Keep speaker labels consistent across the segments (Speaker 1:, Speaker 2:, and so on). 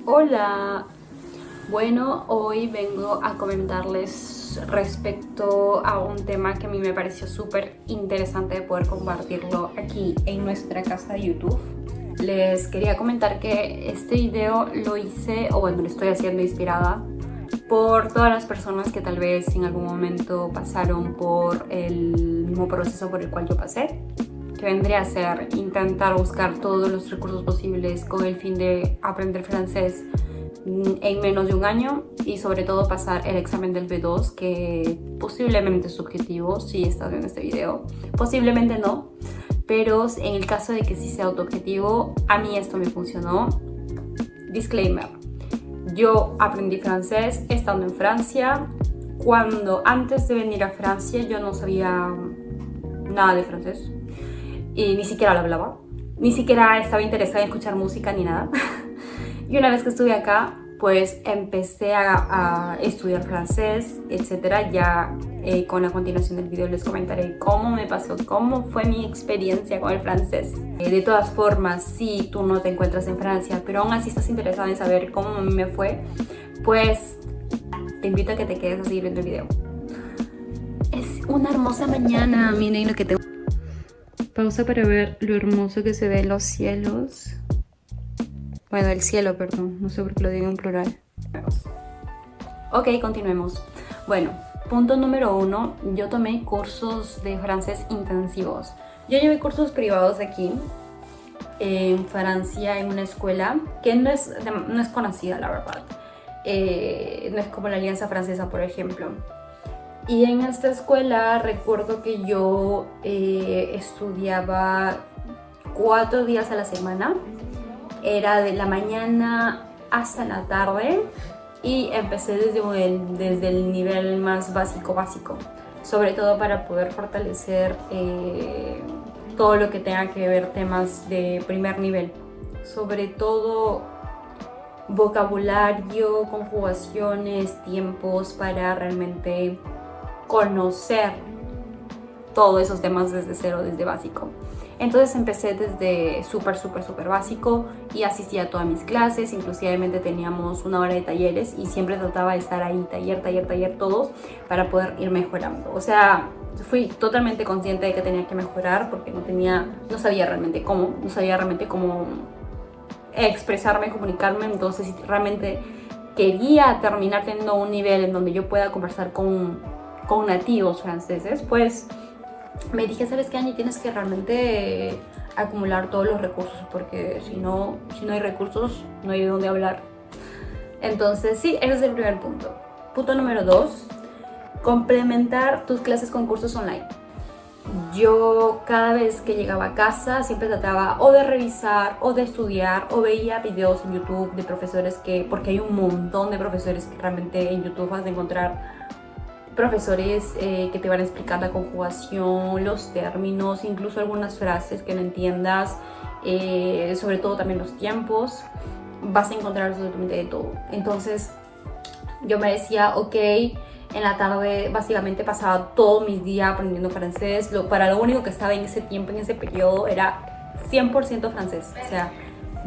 Speaker 1: Hola, bueno, hoy vengo a comentarles respecto a un tema que a mí me pareció súper interesante de poder compartirlo aquí en nuestra casa de YouTube. Les quería comentar que este video lo hice, o bueno, lo estoy haciendo inspirada por todas las personas que tal vez en algún momento pasaron por el mismo proceso por el cual yo pasé, que vendría a ser intentar buscar todos los recursos posibles con el fin de aprender francés en menos de un año y sobre todo pasar el examen del B2, que posiblemente es subjetivo si estás viendo este video, posiblemente no, pero en el caso de que sí sea autoobjetivo, a mí esto me funcionó. Disclaimer: yo aprendí francés estando en Francia. Cuando antes de venir a Francia yo no sabía nada de francés y ni siquiera lo hablaba, ni siquiera estaba interesada en escuchar música ni nada. Y una vez que estuve acá, pues empecé a estudiar francés, etcétera. Ya con la continuación del video les comentaré cómo me pasó, cómo fue mi experiencia con el francés. De todas formas, si tú no te encuentras en Francia, pero aún así estás interesada en saber cómo a mí me fue, pues te invito a que te quedes a seguir viendo el video. Es una hermosa mañana, miren lo que tengo. Pausa para ver lo hermoso que se ve en los cielos. Bueno, el cielo, perdón, no sé por qué lo digo en plural. Ok, continuemos. Bueno, punto número 1, yo tomé cursos de francés intensivos. Yo llevé cursos privados aquí, en Francia, en una escuela que no es conocida, la verdad. No es como la Alianza Francesa, por ejemplo. Y en esta escuela recuerdo que yo estudiaba 4 días a la semana. Era de la mañana hasta la tarde y empecé desde el nivel más básico, sobre todo para poder fortalecer todo lo que tenga que ver temas de primer nivel, sobre todo vocabulario, conjugaciones, tiempos, para realmente conocer todos esos temas desde cero, desde básico. Entonces empecé desde súper básico y asistía a todas mis clases. Inclusivamente teníamos una hora de talleres y siempre trataba de estar ahí, taller todos, para poder ir mejorando. O sea, fui totalmente consciente de que tenía que mejorar porque no sabía realmente cómo expresarme, comunicarme. Entonces, si realmente quería terminar teniendo un nivel en donde yo pueda conversar con nativos franceses, pues me dije, ¿sabes qué, Angie? Tienes que realmente acumular todos los recursos, porque si no hay recursos, no hay de dónde hablar. Entonces, sí, ese es el primer punto. Punto número 2, complementar tus clases con cursos online. Yo cada vez que llegaba a casa siempre trataba o de revisar o de estudiar o veía videos en YouTube de profesores porque hay un montón de profesores que realmente en YouTube vas a encontrar profesores que te van a explicar la conjugación, los términos, incluso algunas frases que no entiendas, sobre todo también los tiempos. Vas a encontrar absolutamente de todo. Entonces yo me decía, ok, en la tarde básicamente pasaba todo mi día aprendiendo francés. Para lo único que estaba en ese tiempo, en ese periodo, era 100% francés. O sea,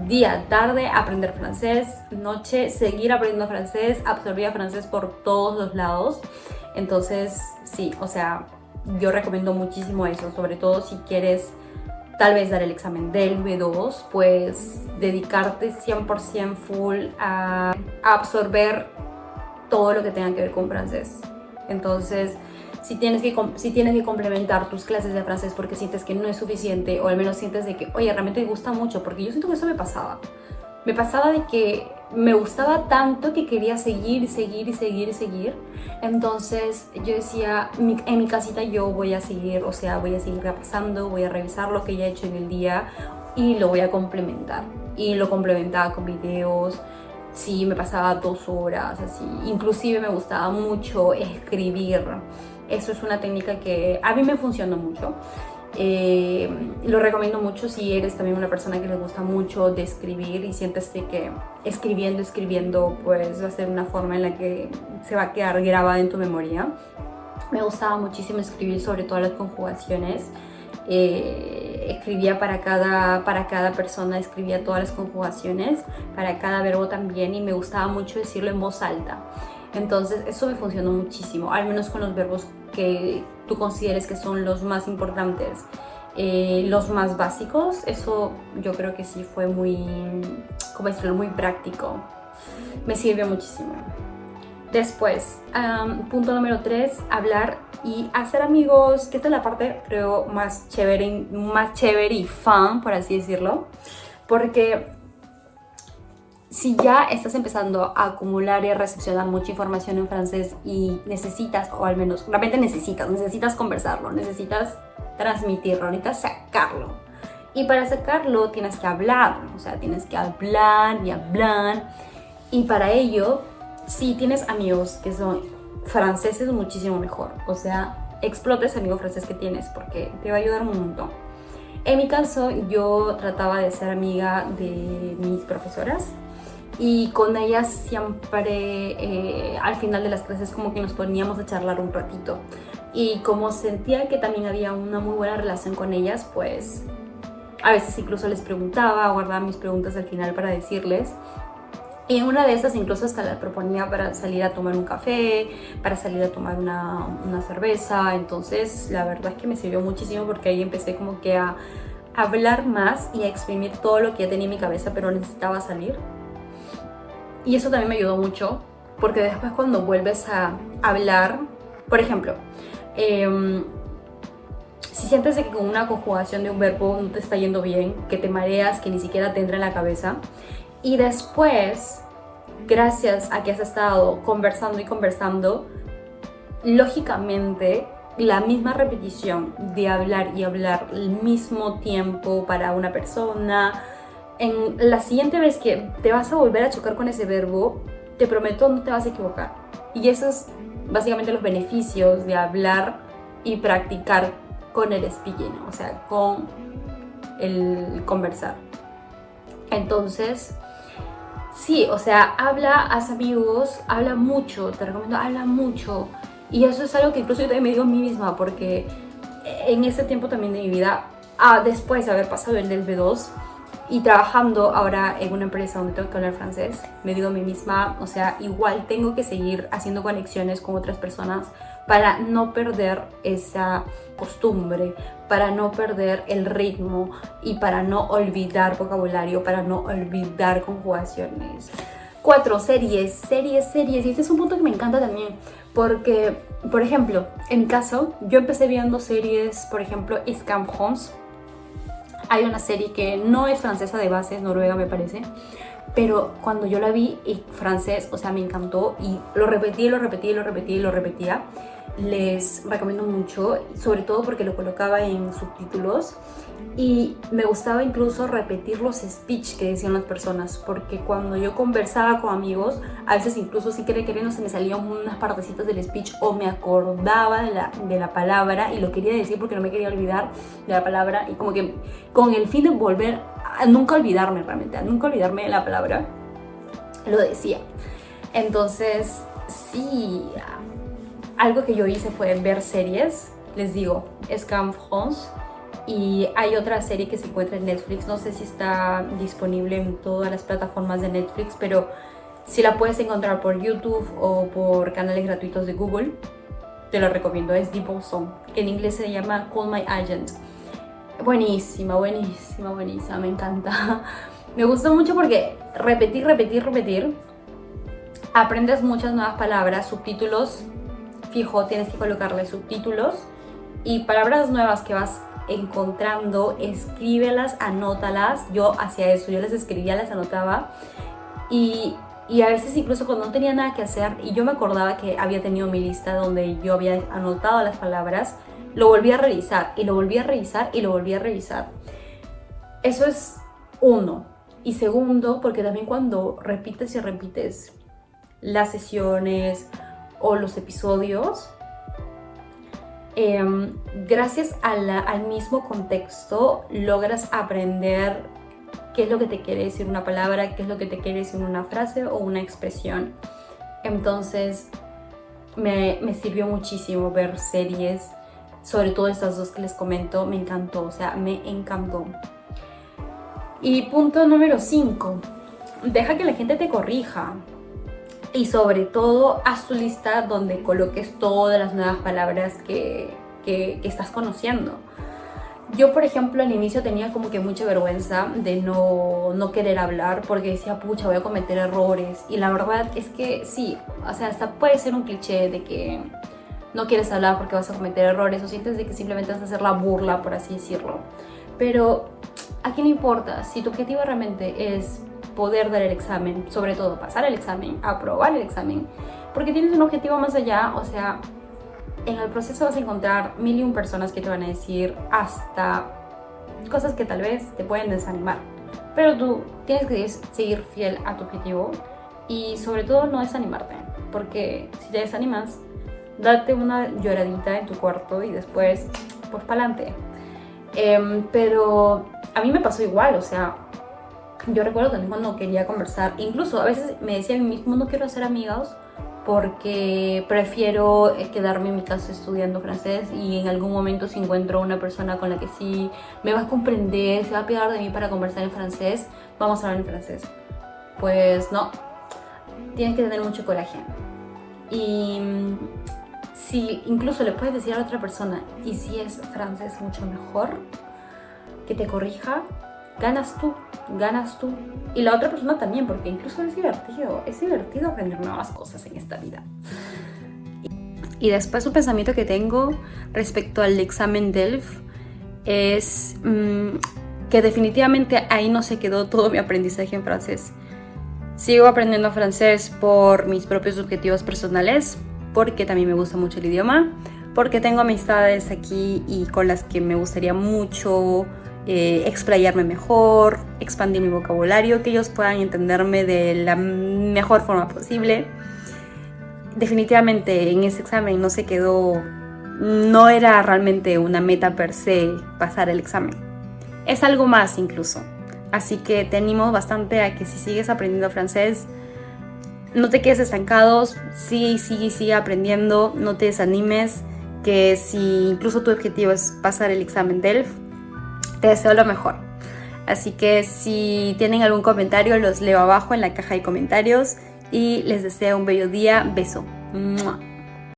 Speaker 1: día, tarde, aprender francés, noche, seguir aprendiendo francés, absorbía francés por todos los lados. Entonces, sí, o sea, yo recomiendo muchísimo eso, sobre todo si quieres tal vez dar el examen del B2, pues dedicarte 100% full a absorber todo lo que tenga que ver con francés. Entonces, si tienes que complementar tus clases de francés porque sientes que no es suficiente, o al menos sientes de que, oye, realmente te gusta mucho, porque yo siento que eso me pasaba. Me pasaba de que me gustaba tanto que quería seguir. Entonces yo decía, en mi casita yo voy a seguir, o sea, voy a seguir repasando, voy a revisar lo que ya he hecho en el día y lo voy a complementar. Y lo complementaba con videos. Sí, me pasaba 2 horas, así. Inclusive me gustaba mucho escribir. Eso es una técnica que a mí me funcionó mucho. Lo recomiendo mucho si eres también una persona que le gusta mucho de escribir y sientes que escribiendo pues va a ser una forma en la que se va a quedar grabada en tu memoria. Me gustaba muchísimo escribir sobre todas las conjugaciones escribía para cada persona, escribía todas las conjugaciones, para cada verbo también, y me gustaba mucho decirlo en voz alta. Entonces eso me funcionó muchísimo, al menos con los verbos que tú consideres que son los más importantes, los más básicos. Eso yo creo que sí fue muy, ¿cómo decirlo?, muy práctico. Me sirvió muchísimo. Después, punto número 3, hablar y hacer amigos, que esta es la parte creo más chévere y fun, por así decirlo, porque si ya estás empezando a acumular y a recepcionar mucha información en francés y necesitas, o al menos realmente necesitas conversarlo, necesitas transmitirlo, necesitas sacarlo. Y para sacarlo tienes que hablar, o sea, tienes que hablar y hablar. Y para ello, si tienes amigos que son franceses, muchísimo mejor. O sea, explota ese amigo francés que tienes porque te va a ayudar un montón. En mi caso, yo trataba de ser amiga de mis profesoras y con ellas siempre al final de las clases como que nos poníamos a charlar un ratito. Y como sentía que también había una muy buena relación con ellas, pues a veces incluso les preguntaba, guardaba mis preguntas al final para decirles. Y en una de esas incluso hasta la proponía para salir a tomar un café, para salir a tomar una cerveza. Entonces la verdad es que me sirvió muchísimo porque ahí empecé como que a hablar más y a exprimir todo lo que ya tenía en mi cabeza, pero necesitaba salir. Y eso también me ayudó mucho porque después cuando vuelves a hablar, por ejemplo, si sientes que con una conjugación de un verbo no te está yendo bien, que te mareas, que ni siquiera te entra en la cabeza, y después, gracias a que has estado conversando y conversando, lógicamente la misma repetición de hablar y hablar al mismo tiempo para una persona, en la siguiente vez que te vas a volver a chocar con ese verbo, te prometo no te vas a equivocar. Y esos es básicamente los beneficios de hablar y practicar con el speaking, o sea, con el conversar. Entonces, sí, o sea, haz amigos, habla mucho, te recomiendo, habla mucho. Y eso es algo que incluso yo también me digo a mí misma, porque en ese tiempo también de mi vida, después de haber pasado el del B2 y trabajando ahora en una empresa donde tengo que hablar francés, me digo a mí misma, o sea, igual tengo que seguir haciendo conexiones con otras personas para no perder esa costumbre, para no perder el ritmo y para no olvidar vocabulario, para no olvidar conjugaciones. 4, series. Y este es un punto que me encanta también porque, por ejemplo, en mi caso, yo empecé viendo series, por ejemplo, Escape Homes. Hay una serie que no es francesa de base, es noruega me parece, pero cuando yo la vi en francés, o sea, me encantó y lo repetía. Les recomiendo mucho, sobre todo porque lo colocaba en subtítulos y me gustaba incluso repetir los speech que decían las personas, porque cuando yo conversaba con amigos, a veces incluso sin querer queriendo se me salían unas partecitas del speech o me acordaba de la palabra y lo quería decir porque no me quería olvidar de la palabra, y como que con el fin de volver a nunca olvidarme realmente, a nunca olvidarme de la palabra, lo decía. Entonces, sí, algo que yo hice fue ver series, les digo, Escape France, y hay otra serie que se encuentra en Netflix, no sé si está disponible en todas las plataformas de Netflix, pero si la puedes encontrar por YouTube o por canales gratuitos de Google, te lo recomiendo, es Deep Song, que en inglés se llama Call My Agent. Buenísima, me encanta. Me gustó mucho porque repetir, aprendes muchas nuevas palabras, subtítulos. Fijo, tienes que colocarle subtítulos y palabras nuevas que vas encontrando, escríbelas, anótalas. Yo hacía eso, yo las escribía, las anotaba y a veces incluso cuando no tenía nada que hacer y yo me acordaba que había tenido mi lista donde yo había anotado las palabras, lo volví a revisar y lo volví a revisar y lo volví a revisar. Eso es uno. Y segundo, porque también cuando repites y repites las sesiones o los episodios, gracias al mismo contexto logras aprender qué es lo que te quiere decir una palabra, qué es lo que te quiere decir una frase o una expresión. Entonces me sirvió muchísimo ver series, sobre todo estas dos que les comento, me encantó, o sea, me encantó. Y punto número 5, deja que la gente te corrija. Y sobre todo, haz tu lista donde coloques todas las nuevas palabras que estás conociendo. Yo, por ejemplo, al inicio tenía como que mucha vergüenza de no querer hablar porque decía, pucha, voy a cometer errores. Y la verdad es que sí, o sea, hasta puede ser un cliché de que no quieres hablar porque vas a cometer errores o sientes de que simplemente vas a hacer la burla, por así decirlo. Pero, ¿a quién le importa? Si tu objetivo realmente es poder dar el examen, sobre todo pasar el examen, aprobar el examen, porque tienes un objetivo más allá, o sea, en el proceso vas a encontrar 1001 personas que te van a decir hasta cosas que tal vez te pueden desanimar, pero tú tienes que seguir fiel a tu objetivo y sobre todo no desanimarte, porque si te desanimas, date una lloradita en tu cuarto y después, pues para adelante. Pero a mí me pasó igual, o sea, yo recuerdo también cuando quería conversar, incluso a veces me decía a mí mismo, no quiero hacer amigos porque prefiero quedarme en mi casa estudiando francés y en algún momento si encuentro una persona con la que sí me va a comprender, se va a pegar de mí para conversar en francés, vamos a hablar en francés. Pues no, tienes que tener mucho coraje. Y si incluso le puedes decir a otra persona, y si es francés mucho mejor, que te corrija, ganas tú. Y la otra persona también, porque incluso es divertido aprender nuevas cosas en esta vida. Y después un pensamiento que tengo respecto al examen DELF es que definitivamente ahí no se quedó todo mi aprendizaje en francés. Sigo aprendiendo francés por mis propios objetivos personales, porque también me gusta mucho el idioma, porque tengo amistades aquí y con las que me gustaría mucho explayarme mejor, expandir mi vocabulario, que ellos puedan entenderme de la mejor forma posible. Definitivamente en ese examen no se quedó, no era realmente una meta per se pasar el examen. Es algo más incluso. Así que te animo bastante a que si sigues aprendiendo francés, no te quedes estancado, sigue aprendiendo, no te desanimes, que si incluso tu objetivo es pasar el examen DELF, te deseo lo mejor. Así que si tienen algún comentario, los leo abajo en la caja de comentarios y les deseo un bello día. Beso. ¡Mua!